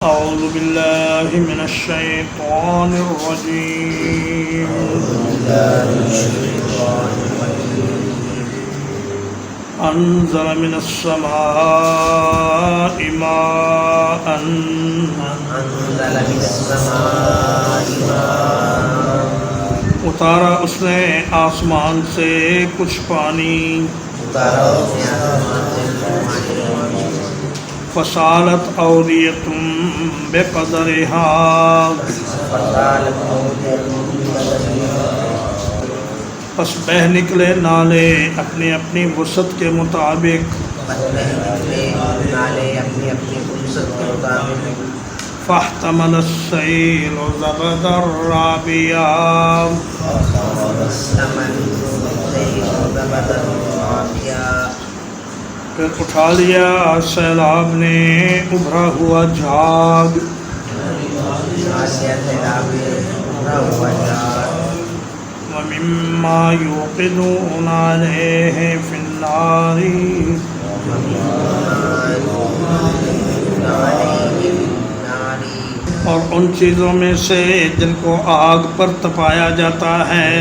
أعوذ بالله من الشيطان الرجيم أنزل من السماء ماء اتارا اس نے آسمان سے کچھ پانی فصالت اودیۃ بقدرها پس بہہ نکلے نالے اپنی اپنی وسعت کے مطابق فاحتمل السیل زبدا رابیا پھر اٹھا لیا سیلاب نے ابھرا ہوا جھاگ وَمِمَّا يُوقِدُونَ عَلَيْهِ فِي النَّارِ اور ان چیزوں میں سے جن کو آگ پر تپایا جاتا ہے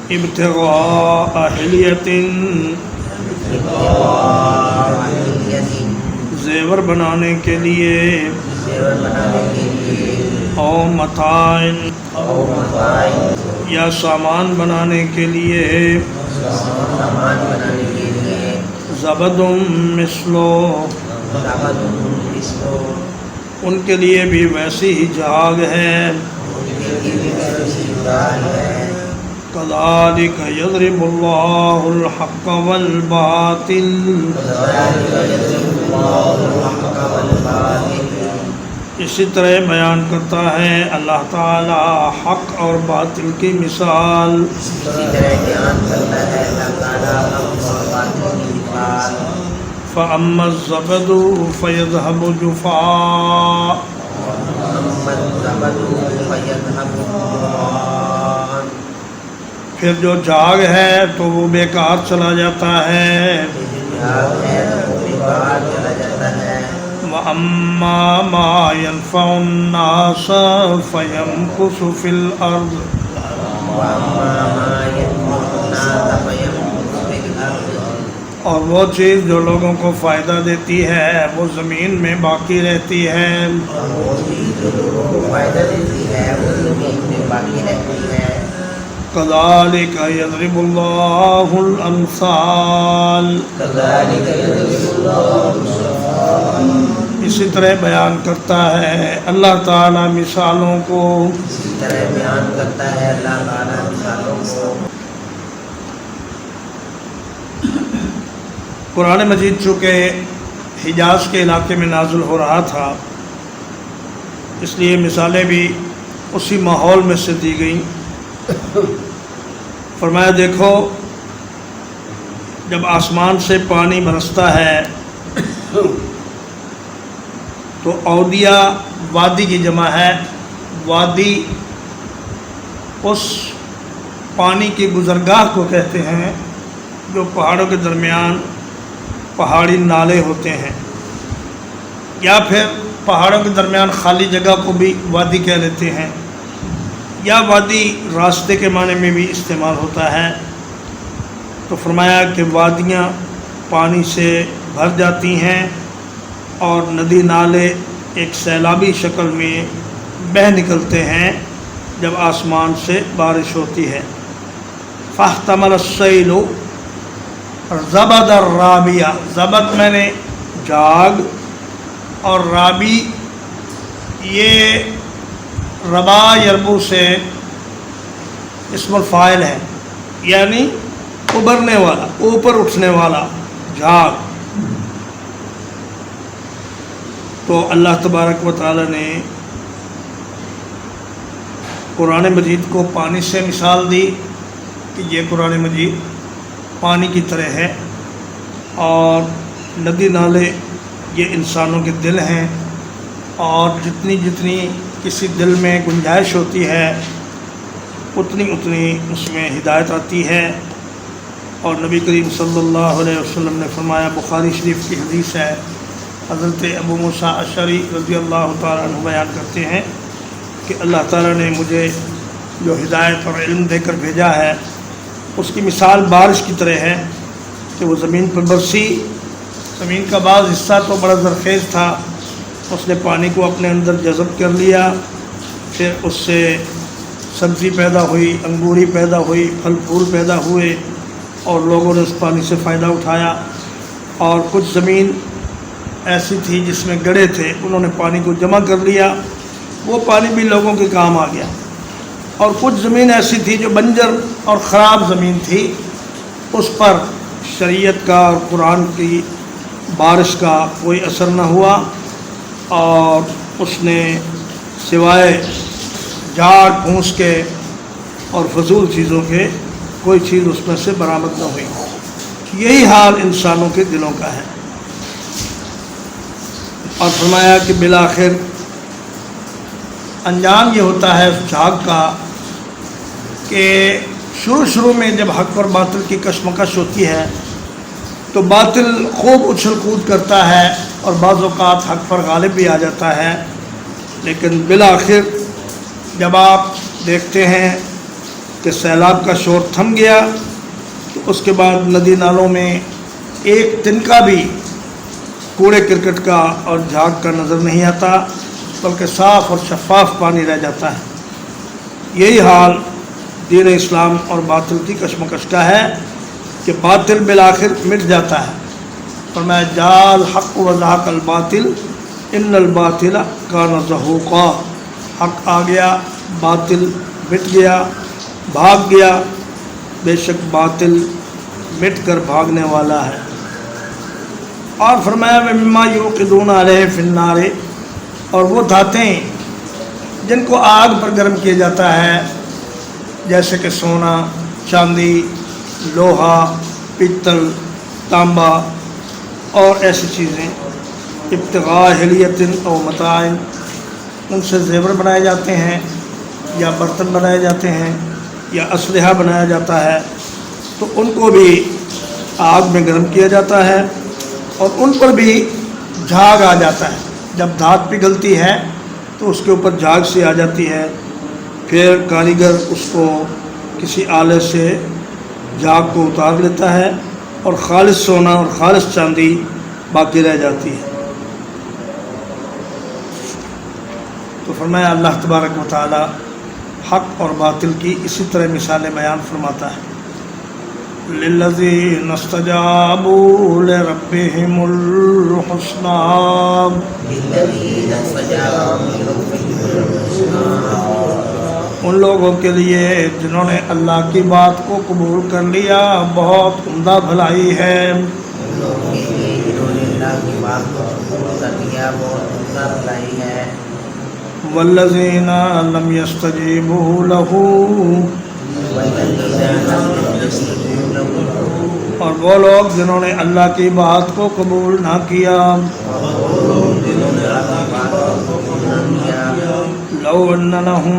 ابتغاء حلیۃ زیور بنانے کے لیے او متاع یا سامان بنانے کے لیے زبد مثلو ان کے لیے بھی ویسی ہی جھاگ ہے كذلك يضرب الله الحق والباطل اسی طرح بیان کرتا ہے اللہ تعالی حق اور باطل کی مثال فَأَمَّا الزَّبَدُ فَيَذْهَبُ جُفَاءً پھر جو جھاگ ہے تو وہ بیکار چلا جاتا ہے وَأَمَّا مَا يَنْفَعُ النَّاسَ فَيَمْكُثُ فِي الْأَرْضِ اور وہ چیز جو لوگوں کو فائدہ دیتی ہے وہ زمین میں باقی رہتی ہے كذلك يضرب الله الأمثال اسی طرح بیان کرتا ہے اللہ تعالی مثالوں کو قرآن مجید چونکہ حجاز کے علاقے میں نازل ہو رہا تھا اس لیے مثالیں بھی اسی ماحول میں سے دی گئیں فرمایا دیکھو جب آسمان سے پانی برستا ہے تو اودیہ وادی کی جمع ہے وادی اس پانی کی گزرگاہ کو کہتے ہیں جو پہاڑوں کے درمیان پہاڑی نالے ہوتے ہیں یا پھر پہاڑوں کے درمیان خالی جگہ کو بھی وادی کہہ لیتے ہیں یا وادی راستے کے معنی میں بھی استعمال ہوتا ہے تو فرمایا کہ وادیاں پانی سے بھر جاتی ہیں اور ندی نالے ایک سیلابی شکل میں بہہ نکلتے ہیں جب آسمان سے بارش ہوتی ہے فاحتمل السیل زبد الرابیہ زبد میں نے جاگ اور رابی یہ ربا یربو سے اسم الفاعل ہے یعنی ابھرنے والا اوپر اٹھنے والا جھاگ تو اللہ تبارک و تعالی نے قرآن مجید کو پانی سے مثال دی کہ یہ قرآن مجید پانی کی طرح ہے اور ندی نالے یہ انسانوں کے دل ہیں اور جتنی جتنی کسی دل میں گنجائش ہوتی ہے اتنی اتنی اس میں ہدایت آتی ہے اور نبی کریم صلی اللہ علیہ وسلم نے فرمایا، بخاری شریف کی حدیث ہے، حضرت ابو موسیٰ اشعری رضی اللہ تعالیٰ عنہ بیان کرتے ہیں کہ اللہ تعالیٰ نے مجھے جو ہدایت اور علم دے کر بھیجا ہے اس کی مثال بارش کی طرح ہے کہ وہ زمین پر برسی، زمین کا بعض حصہ تو بڑا زرخیز تھا، اس نے پانی کو اپنے اندر جذب کر لیا، پھر اس سے سبزی پیدا ہوئی، انگوری پیدا ہوئی، پھل پھول پیدا ہوئے اور لوگوں نے اس پانی سے فائدہ اٹھایا۔ اور کچھ زمین ایسی تھی جس میں گڑھے تھے، انہوں نے پانی کو جمع کر لیا، وہ پانی بھی لوگوں کے کام آ گیا۔ اور کچھ زمین ایسی تھی جو بنجر اور خراب زمین تھی، اس پر شریعت کا اور قرآن کی بارش کا کوئی اثر نہ ہوا، اور اس نے سوائے جھاڑ پھونس کے اور فضول چیزوں کے کوئی چیز اس میں سے برآمد نہ ہوئی۔ یہی حال انسانوں کے دلوں کا ہے۔ اور فرمایا کہ بالآخر انجام یہ ہوتا ہے اس جھاگ کا کہ شروع میں جب حق اور باطل کی کشمکش ہوتی ہے تو باطل خوب اچھل کود کرتا ہے اور بعض اوقات حق پر غالب بھی آ جاتا ہے، لیکن بالآخر جب آپ دیکھتے ہیں کہ سیلاب کا شور تھم گیا تو اس کے بعد ندی نالوں میں ایک تنکا بھی کوڑے کرکٹ کا اور جھاگ کا نظر نہیں آتا، بلکہ صاف اور شفاف پانی رہ جاتا ہے۔ یہی حال دین اسلام اور باطل کی کشمکش کا ہے کہ باطل بالآخر مٹ جاتا ہے۔ فرمایا جاء الحق وزهق الباطل ان الباطل کان زہوقا، حق آ گیا، باطل مٹ گیا، بھاگ گیا، بے شک باطل مٹ کر بھاگنے والا ہے۔ اور فرمایا مما یوقدون علیہ فی النار، اور وہ دھاتیں جن کو آگ پر گرم کیا جاتا ہے، جیسے کہ سونا، چاندی، لوہا، پتل، تانبا اور ایسی چیزیں، ابتغاء حلیۃ او متاع، ان سے زیور بنائے جاتے ہیں یا برتن بنائے جاتے ہیں یا اسلحہ بنایا جاتا ہے، تو ان کو بھی آگ میں گرم کیا جاتا ہے اور ان پر بھی جھاگ آ جاتا ہے۔ جب دھات پگھلتی ہے تو اس کے اوپر جھاگ سی آ جاتی ہے، پھر کاریگر اس کو کسی آلے سے جھاگ کو اتار لیتا ہے اور خالص سونا اور خالص چاندی باقی رہ جاتی ہے۔ تو فرمایا اللہ تبارک و تعالی حق اور باطل کی اسی طرح مثالیں بیان فرماتا ہے۔ للذین استجابوا لربهم الحسنى، ان لوگوں کے لیے جنہوں نے اللہ کی بات کو قبول کر لیا بہت عمدہ بھلائی ہے۔ والذین لم یستجیبوا لہ، اور وہ لوگ جنہوں نے اللہ کی بات کو قبول نہ کیا، لو ان لہم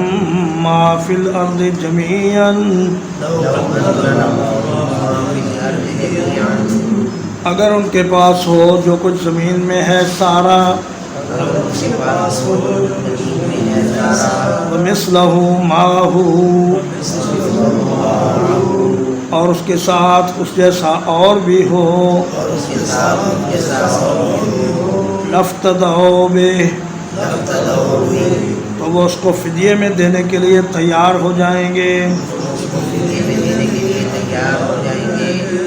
ما فی الارض جمیعا، اگر ان کے پاس ہو جو کچھ زمین میں ہے سارا، ومثلہ معہ، اور اس کے ساتھ اس جیسا اور بھی ہو، لافتدوا بہ، تو وہ اس کو فدیے میں دینے کے لیے تیار ہو جائیں گے۔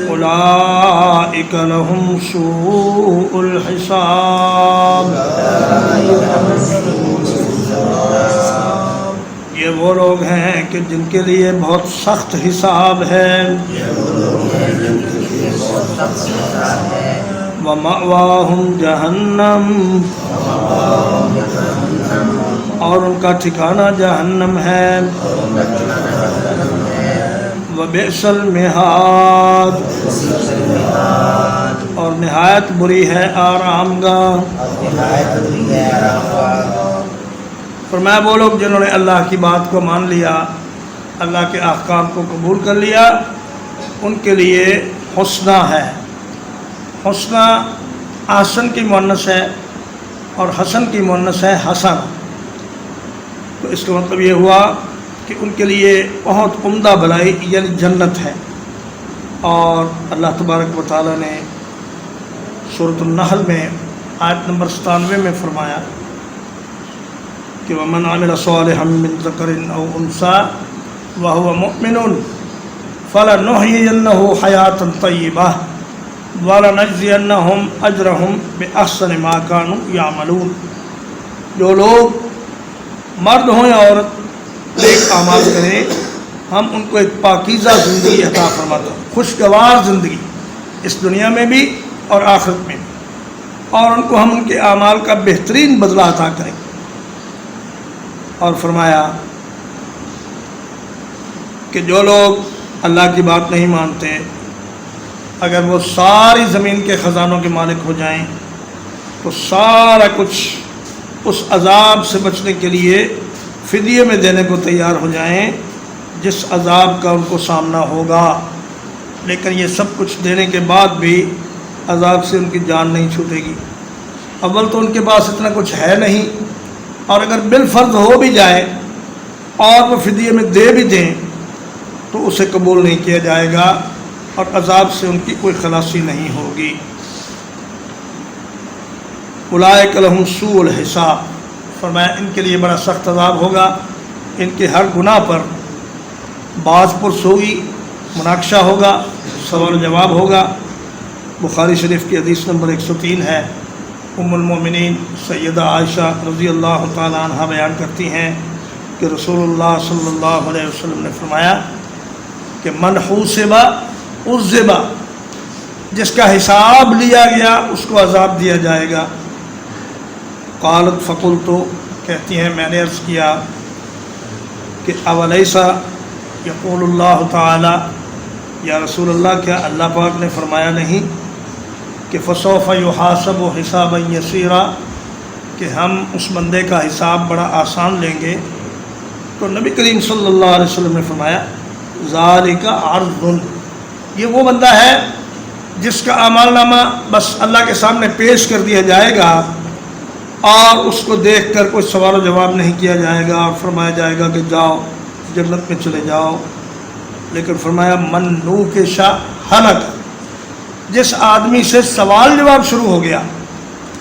اولئک لہم سوء الحساب، یہ وہ لوگ ہیں کہ جن کے لیے بہت سخت حساب ہے۔ وَمَأْوَاهُمْ جَهَنَّمُ، اور ان کا ٹھکانہ جہنم ہے۔ وَبِئْسَ الْمِہَادُ، اور نہایت بری ہے آرام گاہ۔ فرمایا وہ لوگ جنہوں نے اللہ کی بات کو مان لیا، اللہ کے احکام کو قبول کر لیا، ان کے لیے حسنہ ہے. حسنہ احسن کی مؤنث ہے اور حسن کی مؤنث ہے حسن. تو اس کا مطلب یہ ہوا کہ ان کے لیے بہت عمدہ بھلائی یعنی جنت ہے. اور اللہ تبارک و تعالیٰ نے سورۃ النحل میں آیت نمبر 97 میں فرمایا کہ وَمَنْ عَمِلَ صَالِحًا مِّن ذَكَرٍ أَوْ أُنثَىٰ وَهُوَ مُؤْمِنٌ فَلَنُحْيِيَنَّهُ حَيَاةً طَيِّبَةً وَلَنَجْزِيَنَّهُمْ أَجْرَهُمْ بِأَحْسَنِ مَا كَانُوا يَعْمَلُونَ. جو لوگ مرد ہوں یا عورت نیک اعمال کریں ہم ان کو ایک پاکیزہ زندگی عطا فرماتا ہوں, خوشگوار زندگی اس دنیا میں بھی اور آخرت میں بھی, اور ان کو ہم ان کے اعمال کا بہترین بدلہ عطا کریں. اور فرمایا کہ جو لوگ اللہ کی بات نہیں مانتے اگر وہ ساری زمین کے خزانوں کے مالک ہو جائیں تو سارا کچھ اس عذاب سے بچنے کے لیے فدیے میں دینے کو تیار ہو جائیں جس عذاب کا ان کو سامنا ہوگا. لیکن یہ سب کچھ دینے کے بعد بھی عذاب سے ان کی جان نہیں چھوٹے گی. اول تو ان کے پاس اتنا کچھ ہے نہیں, اور اگر بالفرض ہو بھی جائے اور وہ فدیے میں دے بھی دیں تو اسے قبول نہیں کیا جائے گا اور عذاب سے ان کی کوئی خلاصی نہیں ہوگی. اولئک لہم سوء الحساب. فرمایا ان کے لیے بڑا سخت عذاب ہوگا, ان کے ہر گناہ پر باز پرس ہوگی, مناقشہ ہوگا, سوال و جواب ہوگا. بخاری شریف کی حدیث نمبر 103 ہے. ام المومنین سیدہ عائشہ رضی اللہ تعالی عنہ بیان کرتی ہیں کہ رسول اللہ صلی اللہ علیہ وسلم نے فرمایا کہ من حوسب عذب, جس کا حساب لیا گیا اس کو عذاب دیا جائے گا. قالت فقلت, کہتی ہیں میں نے عرض کیا کہ اولیس یقول اللہ تعالی, یا رسول اللہ کیا اللہ پاک نے فرمایا نہیں کہ فسوف یحاسب حسابا یسیرا, کہ ہم اس بندے کا حساب بڑا آسان لیں گے. تو نبی کریم صلی اللہ علیہ وسلم نے فرمایا ذالک عرض, یہ وہ بندہ ہے جس کا اعمال نامہ بس اللہ کے سامنے پیش کر دیا جائے گا اور اس کو دیکھ کر کوئی سوال و جواب نہیں کیا جائے گا اور فرمایا جائے گا کہ جاؤ جنت میں چلے جاؤ. لیکن فرمایا من نوکش ہلک, جس آدمی سے سوال جواب شروع ہو گیا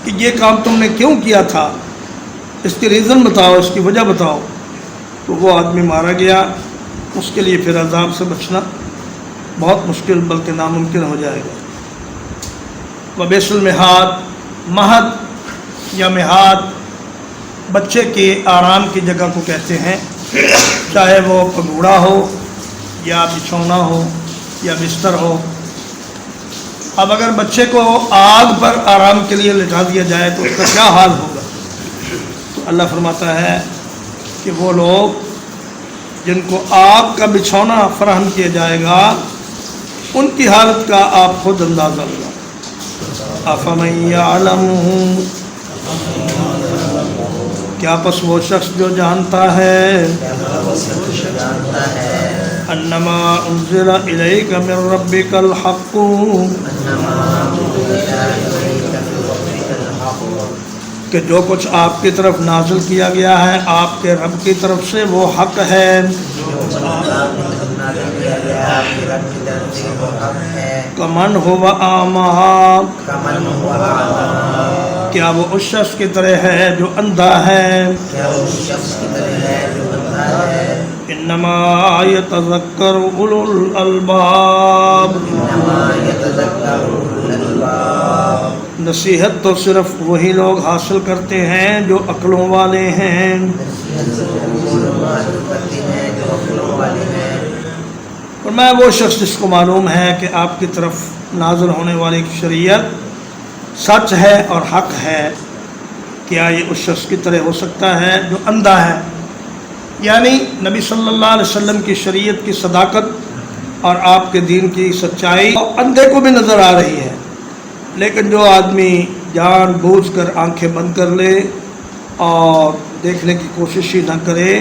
کہ یہ کام تم نے کیوں کیا تھا, اس کی ریزن بتاؤ, اس کی وجہ بتاؤ, تو وہ آدمی مارا گیا. اس کے لیے پھر عذاب سے بچنا بہت مشکل بلکہ ناممکن ہو جائے گا. وبئس المہاد, مہد یا مہاد بچے کے آرام کی جگہ کو کہتے ہیں, چاہے وہ پگوڑا ہو یا بچھونا ہو یا بستر ہو. اب اگر بچے کو آگ پر آرام کے لیے لٹا دیا جائے تو اس کا کیا حال ہوگا. تو اللہ فرماتا ہے کہ وہ لوگ جن کو آگ کا بچھونا فراہم کیا جائے گا ان کی حالت کا آپ خود اندازہ لگا. افمن یعلم, کیا پس وہ شخص جو جانتا ہے انما انزل الیک من ربک الحق, کہ جو کچھ آپ کی طرف نازل کیا گیا ہے آپ کے رب کی طرف سے وہ حق ہے. کمن هو اعمی, کیا وہ اس شخص کی طرح ہے جو اندھا ہے. انما یتذکر اولو الالباب, نصیحت تو صرف وہی لوگ حاصل کرتے ہیں جو عقلوں والے ہیں. اور میں وہ شخص جس کو معلوم ہے کہ آپ کی طرف نازل ہونے والی شریعت سچ ہے اور حق ہے, کیا یہ اس شخص کی طرح ہو سکتا ہے جو اندھا ہے. یعنی نبی صلی اللہ علیہ وسلم کی شریعت کی صداقت اور آپ کے دین کی سچائی اندھے کو بھی نظر آ رہی ہے, لیکن جو آدمی جان بوجھ کر آنکھیں بند کر لے اور دیکھنے کی کوشش ہی نہ کرے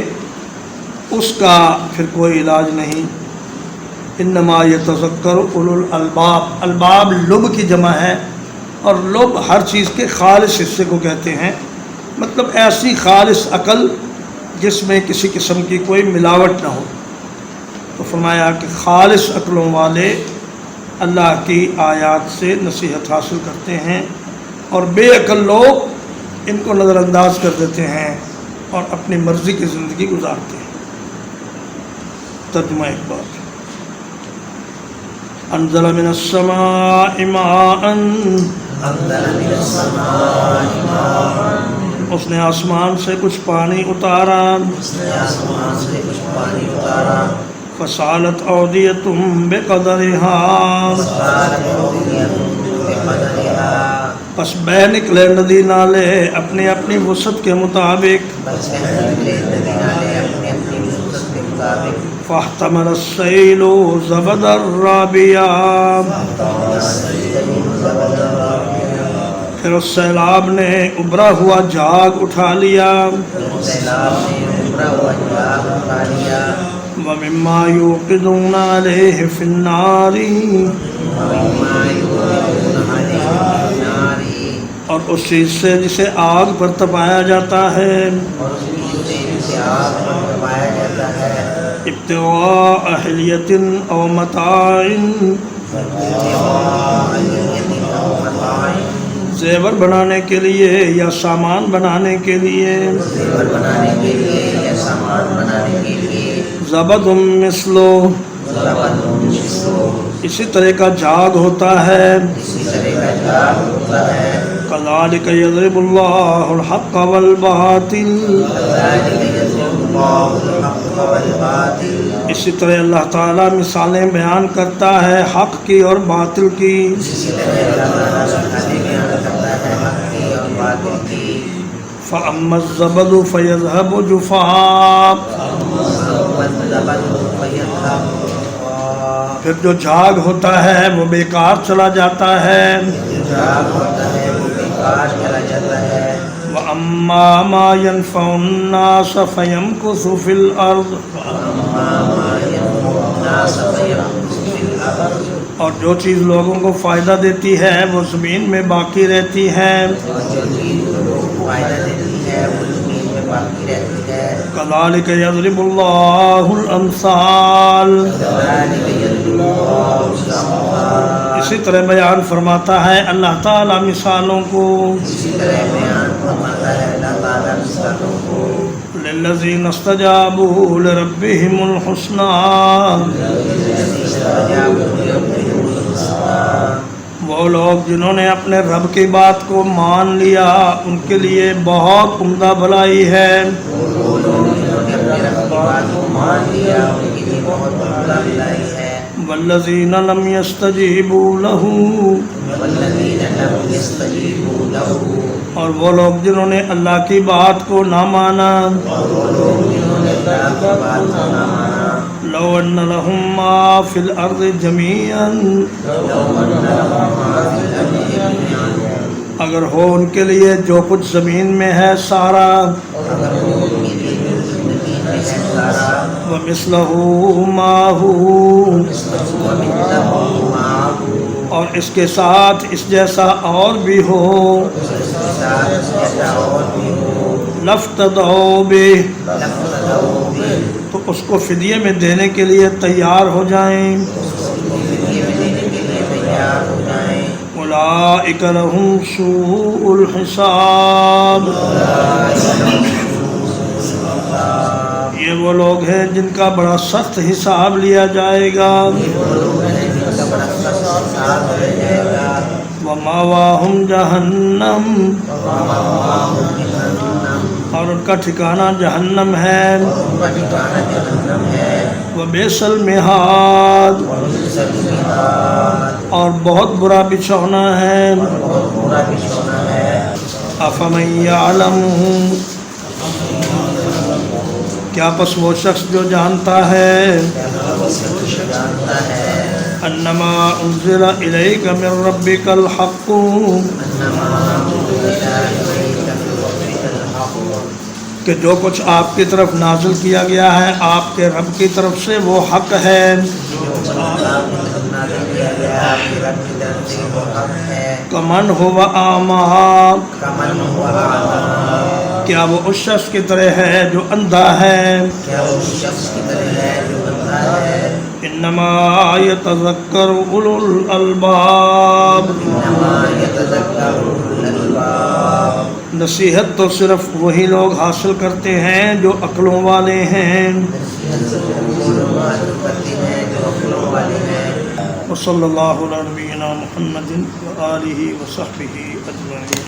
اس کا پھر کوئی علاج نہیں. انما یتذکر اولو الالباب، الباب لب کی جمع ہے، اور لب ہر چیز کے خالص حصے کو کہتے ہیں، مطلب ایسی خالص عقل جس میں کسی قسم کی کوئی ملاوٹ نہ ہو۔ تو فرمایا کہ خالص عقلوں والے اللہ کی آیات سے نصیحت حاصل کرتے ہیں، اور بے عقل لوگ ان کو نظر انداز کر دیتے ہیں اور اپنی مرضی کی زندگی گزارتے ہیں۔ ترجمہ ایک بار، انزل من السماء ماء، اس نے آسمان سے کچھ پانی اتارا، فسالت اودیۃ بقدرها، پس بہ نکلے ندی نالے اپنی اپنی وسعت کے مطابق، فاحتمل السیل زبدا رابیا، پھر اس سیلاب نے ابھرا ہوا جھاگ اٹھا لیا، وَمِمَّا يُوقِدُونَ عَلَيْهِ فِي النَّارِ، اور اس چیز سے جسے آگ پر تپایا جاتا ہے، ابتغاء حلیۃ او متاع، زیور بنانے کے لیے یا سامان بنانے کے لیے، زبد مثلو، اسی طرح کا جھاگ ہوتا ہے، کذالک یضرب اللہ الحق والباطل، اسی طرح اللہ تعالیٰ مثالیں بیان کرتا ہے حق کی اور باطل کی، فَأَمَّا الزَّبَدُ فَيَذْهَبُ جُفَاءً، پھر جو جھاگ ہوتا ہے وہ بیکار چلا جاتا ہے، وَأَمَّا مَا يَنْفَعُ النَّاسَ فَيَمْكُثُ فِي الْأَرْضِ، اور جو چیز لوگوں کو فائدہ دیتی ہے وہ زمین میں باقی رہتی ہے، کذالک یضرب اللہ الامثال، اسی طرح بیان فرماتا ہے اللہ تعالیٰ مثالوں کو، للذین استجابوا لربهم الحسنى، وہ لوگ جنہوں نے اپنے رب کی بات کو مان لیا ان کے لیے بہت عمدہ بھلائی ہے، والذین لم یستجیبوا لہ، اور وہ لوگ جنہوں نے اللہ کی بات کو نہ مانا، لو ان لہم ما فی الارض جمیعا، اگر ہو ان کے لیے جو کچھ زمین میں ہے سارا، وَمِثْلَهُ مَعَهُ، اور اس کے ساتھ اس جیسا اور بھی ہو، لَافْتَدَوْا بِهِ، تو اس کو فدیے میں دینے کے لیے تیار ہو جائیں، اولئک لہم سوء الحساب، یہ وہ لوگ ہیں جن کا بڑا سخت حساب لیا جائے گا، وَمَأْوَاهُمْ جَهَنَّمُ، اور ان کا ٹھکانہ جہنم ہے، وَبِئْسَ الْمِہَادُ، اور بہت برا بچھونا ہے، أَفَمَنْ يَعْلَمُ، کیا پس وہ شخص جو جانتا ہے، انما انزل الیک من ربک الحق، کہ جو کچھ آپ کی طرف نازل کیا گیا ہے آپ کے رب کی طرف سے وہ حق ہے، کمن ہوا اعمیٰ، کیا وہ اس شخص کی طرح ہے جو اندھا ہے، انما یتذکر اولو الالباب، نصیحت تو صرف وہی لوگ حاصل کرتے ہیں جو عقلوں والے ہیں۔ وصلی اللہ علی نبینا محمد وآلہ وصحبہ اجمعین۔